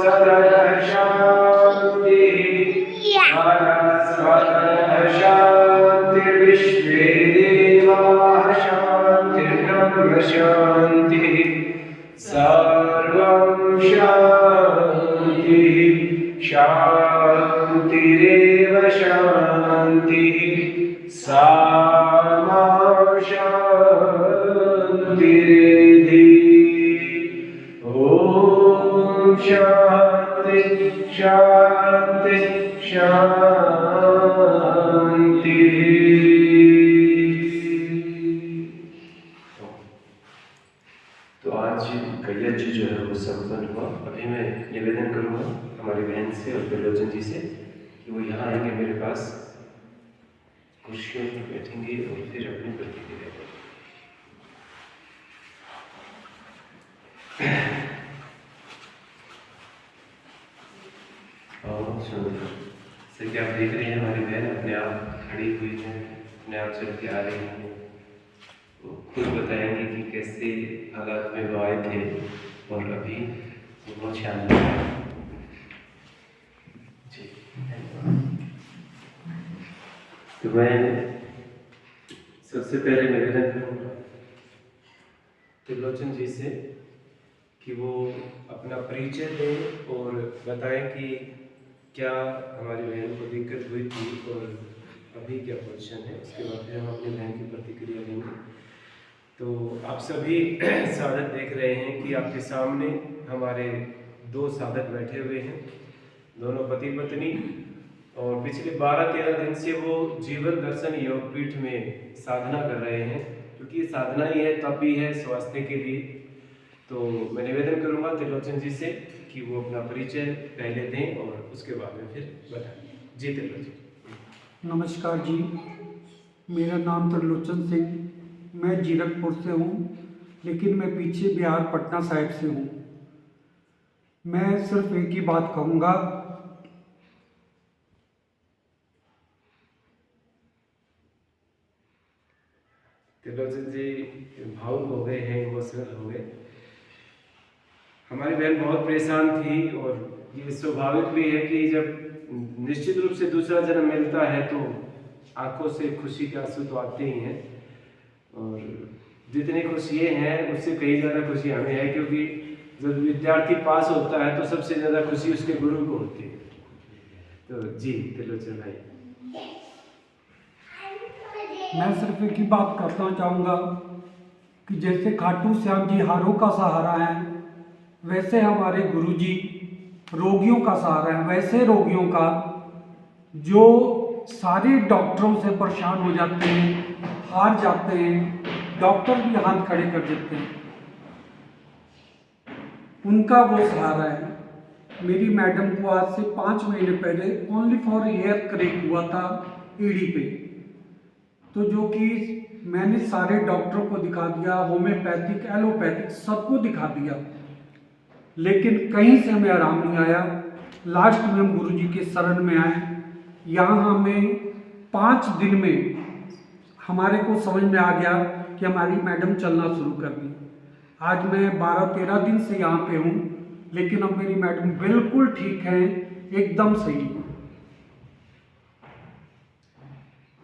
सदः शान्तिः वनस्पतयः शान्तिर्विश्वे देवाः शान्तिर्ब्रह्म शान्तिः सर्वं शान्तिः शान्तिरेव शान्तिः सामा शान्तिरेधि ॐ शान्ति शान्ति शान्तिः। तो आज कैया जी जो है वो संपन्न हुआ। अभी मैं निवेदन करूँगा हमारी बहन से और त्रिलोचन जी से कि वो यहाँ आएंगे मेरे पास, कुर्सियों पर बैठेंगे और फिर अपनी प्रतिक्रिया देंगे। बहुत सुंदर से क्या आप देख रहे हैं, हमारी बहन अपने आप खड़ी हुई है, अपने आप चल के आ रही है। वो खुद बताएंगे कि कैसे हालात में वो आए थे और अभी बहुत शानदार है। जी तो मैं सबसे पहले निवेदन करूँगा त्रिलोचन जी से कि वो अपना परिचय दें और बताएं कि क्या हमारी बहन को दिक्कत हुई थी और अभी क्या पोजीशन है। उसके बाद फिर हम अपनी बहन की प्रतिक्रिया देंगे। तो आप सभी साधक देख रहे हैं कि आपके सामने हमारे दो साधक बैठे हुए हैं, दोनों पति पत्नी, और पिछले 12-13 दिन से वो जीवन दर्शन योगपीठ में साधना कर रहे हैं, क्योंकि साधना ही है, तप ही है स्वास्थ्य के लिए। तो मैं निवेदन करूंगा त्रिलोचन जी से कि वो अपना परिचय पहले दें और उसके बाद में फिर बताएं। जी त्रिलोचन। नमस्कार जी, मेरा नाम त्रिलोचन सिंह, मैं जीरकपुर से हूँ, लेकिन मैं पीछे बिहार पटना साइड से हूँ। मैं सिर्फ एक ही बात कहूँगा, त्रिलोचन जी भावुक हो गए हैं, इमोशनल हो गए। हमारी बहन बहुत परेशान थी और ये स्वाभाविक भी है कि जब निश्चित रूप से दूसरा जन्म मिलता है तो आंखों से खुशी के आंसू तो आते ही हैं, और जितनी खुशी ये हैं उससे कहीं ज़्यादा खुशी हमें है, क्योंकि जब विद्यार्थी पास होता है तो सबसे ज़्यादा खुशी उसके गुरु को होती है। तो जी त्रिलोचन भाई। मैं सिर्फ एक ही बात कहना चाहूँगा कि जैसे खाटू श्याम जी हारों का सहारा है, वैसे हमारे गुरुजी रोगियों का सहारा है। वैसे रोगियों का जो सारे डॉक्टरों से परेशान हो जाते हैं, हार जाते हैं, डॉक्टर भी हाथ खड़े कर देते हैं, उनका वो सहारा है। मेरी मैडम को आज से 5 महीने पहले ओनली फॉर हेयर क्रैक हुआ था एड़ी पे, तो जो कि मैंने सारे डॉक्टरों को दिखा दिया, होम्योपैथिक, एलोपैथिक, सबको दिखा दिया, लेकिन कहीं से हमें आराम नहीं आया। लास्ट में हम गुरुजी के शरण में आए। यहाँ हमें 5 दिन में हमारे को समझ में आ गया कि हमारी मैडम चलना शुरू कर दी। आज मैं 12-13 दिन से यहाँ पे हूँ, लेकिन अब मेरी मैडम बिल्कुल ठीक है, एकदम सही।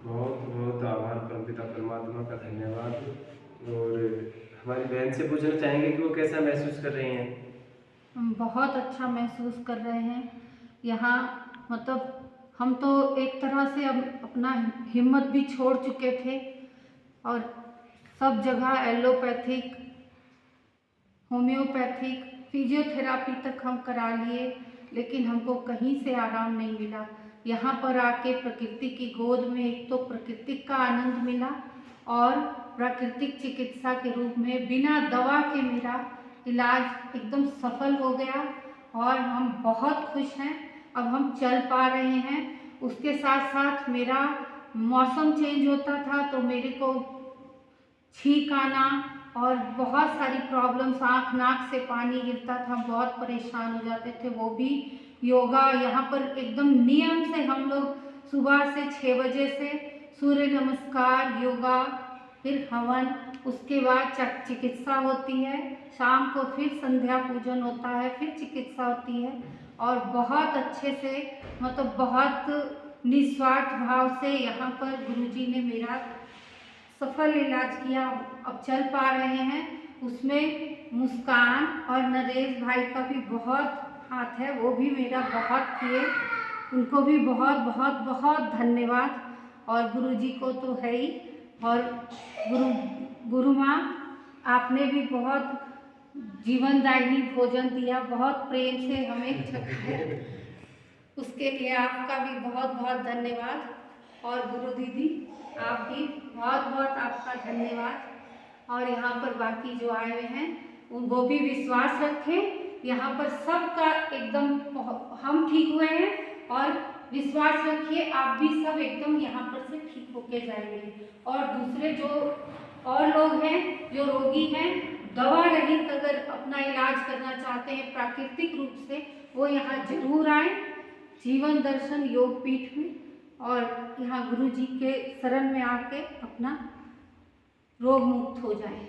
बहुत बहुत आभार परमपिता परमात्मा का, धन्यवाद। और हमारी बहन से पूछना चाहेंगे कि वो कैसा महसूस कर रही हैं। बहुत अच्छा महसूस कर रहे हैं। यहाँ मतलब हम तो एक तरह से अब अपना हिम्मत भी छोड़ चुके थे और सब जगह एलोपैथिक, होम्योपैथिक, फिजियोथेरापी तक हम करा लिए, लेकिन हमको कहीं से आराम नहीं मिला। यहाँ पर आके प्रकृति की गोद में एक तो प्रकृति का आनंद मिला और प्राकृतिक चिकित्सा के रूप में बिना दवा के मेरा इलाज एकदम सफल हो गया और हम बहुत खुश हैं। अब हम चल पा रहे हैं। उसके साथ साथ मेरा मौसम चेंज होता था तो मेरे को छींक आना और बहुत सारी प्रॉब्लम्स, आँख नाक से पानी गिरता था, बहुत परेशान हो जाते थे। वो भी योगा यहाँ पर एकदम नियम से हम लोग सुबह से 6 बजे से सूर्य नमस्कार, योगा फिर हवन, उसके बाद चिकित्सा होती है, शाम को फिर संध्या पूजन होता है, फिर चिकित्सा होती है। और बहुत अच्छे से, मतलब बहुत निस्वार्थ भाव से यहाँ पर गुरुजी ने मेरा सफल इलाज किया। अब चल पा रहे हैं। उसमें मुस्कान और नरेश भाई का भी बहुत हाथ है, वो भी मेरा बहुत किए, उनको भी बहुत बहुत बहुत धन्यवाद। और गुरुजी को तो है ही, और गुरु माँ आपने भी बहुत जीवनदायिनी भोजन दिया, बहुत प्रेम से हमें चखाया, उसके लिए आपका भी बहुत बहुत धन्यवाद। और गुरु दीदी आप भी बहुत बहुत आपका धन्यवाद। और यहाँ पर बाकी जो आए हुए हैं वो भी विश्वास रखें, यहाँ पर सबका एकदम हम ठीक हुए हैं, और विश्वास रखिए आप भी सब एकदम यहाँ पर से ठीक होके जाएंगे। और दूसरे जो और लोग हैं जो रोगी हैं, दवा रहित अगर अपना इलाज करना चाहते हैं प्राकृतिक रूप से, वो यहाँ जरूर आए जीवन दर्शन योग पीठ में, और यहाँ गुरु जी के शरण में आके अपना रोग मुक्त हो जाए।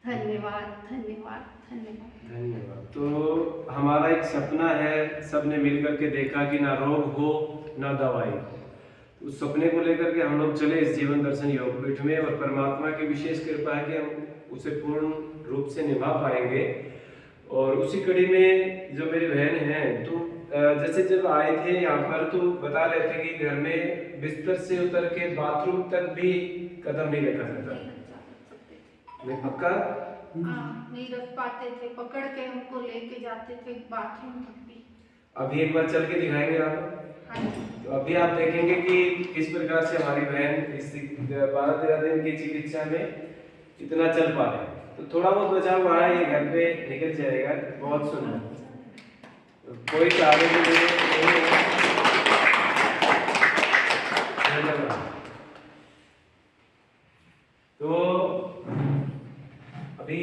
धन्यवाद धन्यवाद धन्यवाद धन्यवाद। तो हमारा एक सपना है, सबने मिलकर के देखा कि ना रोग हो ना दवाई। उस सपने को लेकर के हम लोग चले इस जीवन दर्शन योग पीठ में, और परमात्मा की विशेष कृपा है कि हम उसे पूर्ण रूप से निभा पाएंगे। और उसी कड़ी में जो मेरी बहन है, तो जैसे जब आए थे यहाँ पर तो बता रहे थे कि घर में बिस्तर से उतर के बाथरूम तक भी कदम नहीं रखा जाता। मैं पक्का नहीं रख पाते थे, पकड़ के हमको लेके जाते थे बाथरूम तक भी। अभी एक बार चल के दिखाएंगे आप। तो अभी आप देखेंगे कि किस प्रकार से हमारी बहन इस 12-13 दिन की चिकित्सा में इतना चल पा रहे हैं। तो थोड़ा बहुत बचा हुआ है, ये घर पे निकल जाएगा। बहुत सुंदर, कोई सहारे के लिए नहीं है। तो अभी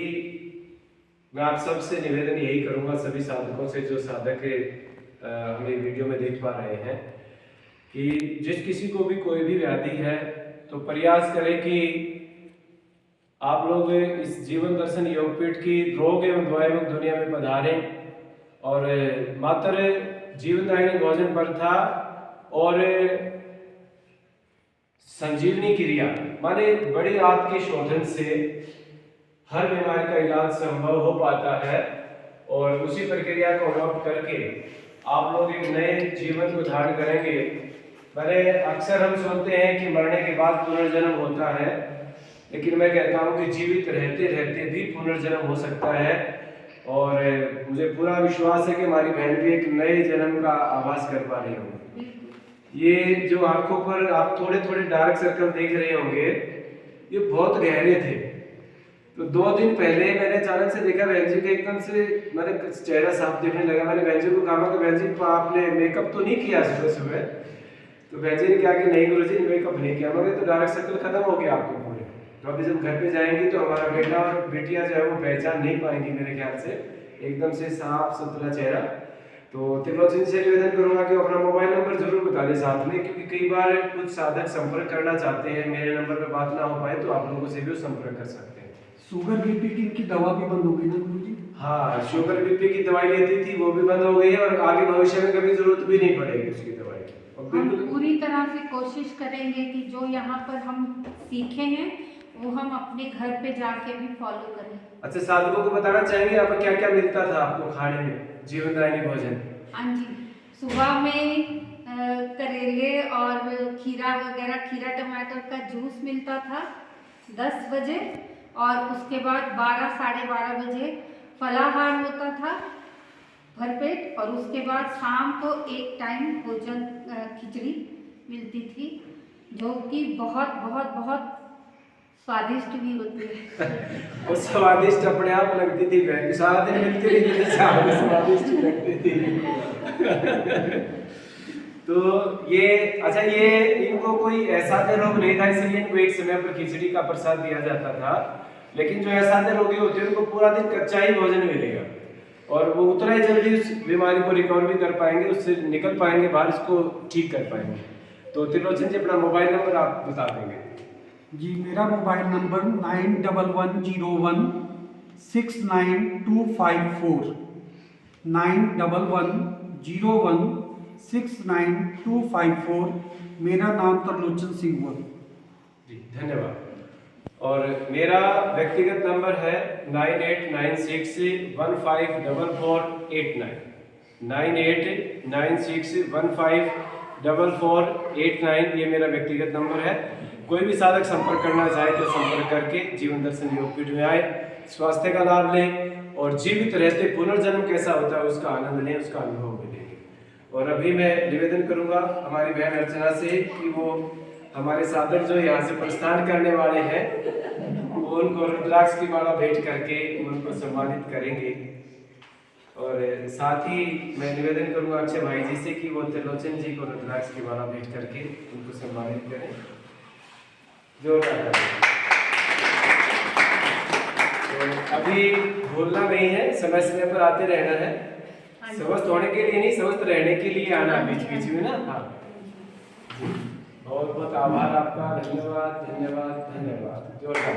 मैं आप सबसे निवेदन यही करूंगा, सभी साधकों से, जो साधक हमें वीडियो में देख पा रहे हैं, कि जिस किसी को भी कोई भी व्याधि है तो प्रयास करें कि आप लोग इस जीवन दर्शन योगपीठ की रोग एवं द्वैविक दुनिया में पधारें, और मात्र जीवनदायिनी भोजन प्रथा और संजीवनी क्रिया माने बड़ी आंत के शोधन से हर बीमारी का इलाज संभव हो पाता है। और उसी प्रक्रिया को अडॉप्ट करके आप लोग एक नए जीवन को धारण करेंगे। मैंने अक्सर हम सुनते हैं कि मरने के बाद पुनर्जन्म होता है, लेकिन मैं कहता हूँ कि जीवित रहते रहते भी पुनर्जन्म हो सकता है। और मुझे पूरा विश्वास है कि हमारी बहन भी एक नए जन्म का आभास कर पा रही होंगी। ये जो आंखों पर आप थोड़े थोड़े डार्क सर्कल देख रहे होंगे, ये बहुत गहरे थे। तो 2 दिन पहले मैंने अचानक से देखा बहन जी के एकदम से मेरे चेहरा साफ दिखने लगा। मैंने बहन जी को कहा कि बहन जी आपने मेकअप तो नहीं किया सुबह सुबह? तो बहन जी ने कहा कि नहीं गुरुजी मेकअप नहीं किया। मगर तो डार्क सर्कल खत्म हो गया आपके पूरे। तो अभी जब घर पे जाएंगी तो हमारा बेटा और बेटियां जो है वो पहचान नहीं पाएंगी मेरे ख्याल से, एकदम से साफ सुथरा चेहरा। तो त्रिलोचन से निवेदन करूंगा कि अपना मोबाइल नंबर जरूर बता दें साथ में, क्योंकि कई बार कुछ साधक संपर्क करना चाहते हैं, मेरे नंबर पर बात ना हो पाए तो आप लोगों से भी संपर्क कर सकते हैं। शुगर बीपी की इनकी दवा भी बंद हो गई ना गुरुजी? हाँ, शुगर बीपी की दवाई लेती थी, वो भी बंद हो गई है, और आगे भविष्य में कभी जरूरत भी नहीं पड़ेगी उसकी दवाई की। हम पूरी तरह से कोशिश करेंगे कि जो यहाँ पर हम सीखे हैं वो हम अपने घर पे जाके भी फॉलो करें। अच्छा, साधकों को बताना चाहेंगे यहाँ पर क्या क्या मिलता था आपको खाने में जीवनदायिनी भोजन? हाँ जी, सुबह में करेले और खीरा वगैरह, खीरा टमाटर का जूस मिलता था 10 बजे, और उसके बाद 12-12:30 बजे फलाहार होता था भरपेट, और उसके बाद शाम को एक टाइम भोजन खिचड़ी मिलती थी, जो कि बहुत बहुत बहुत स्वादिष्ट भी होती है। वो स्वादिष्ट अपने आप लगती थी बहन, सारा दिन मिलती रही थी, स्वादिष्ट लगती थी। तो ये अच्छा, ये इनको कोई असाध्य रोग नहीं था, इसलिए इनको एक समय पर खिचड़ी का प्रसाद दिया जाता था। लेकिन जो असाध्य रोगी होते हैं उनको पूरा दिन कच्चा ही भोजन मिलेगा, और वो उतना ही जल्दी उस बीमारी को रिकवर भी कर पाएंगे, उससे निकल पाएंगे बाहर, इसको ठीक कर पाएंगे। तो त्रिलोचन जी अपना मोबाइल नंबर आप बता देंगे? जी, मेरा मोबाइल नंबर 9110169254, 9110169254। मेरा नाम त्रिलोचन सिंह हुआ। जी धन्यवाद। और मेरा व्यक्तिगत नंबर है 9896154489, 9896154489। ये मेरा व्यक्तिगत नंबर है। कोई भी साधक संपर्क करना चाहे तो संपर्क करके जीवन दर्शन योगपीठ में आए, स्वास्थ्य का लाभ लें और जीवित रहते पुनर्जन्म कैसा होता है उसका आनंद लें, उसका अनुभव मिलेंगे। और अभी मैं निवेदन करूंगा हमारी बहन अर्चना से कि वो हमारे साधक जो यहाँ से प्रस्थान करने वाले हैं वो उनको रुद्राक्ष की माला भेंट करके उनको सम्मानित करेंगे। और साथ ही मैं निवेदन करूंगा अक्षय भाई जी से कि वो त्रिलोचन जी को रुद्राक्ष की माला भेंट करके उनको सम्मानित करें। जोरदार ताली। तो अभी भूलना नहीं है, समय समय पर आते रहना है। स्वस्थ होने के लिए नहीं, स्वस्थ रहने के लिए आना बीच बीच में ना। हाँ, बहुत बहुत आभार आपका। धन्यवाद धन्यवाद धन्यवाद। जोरदार।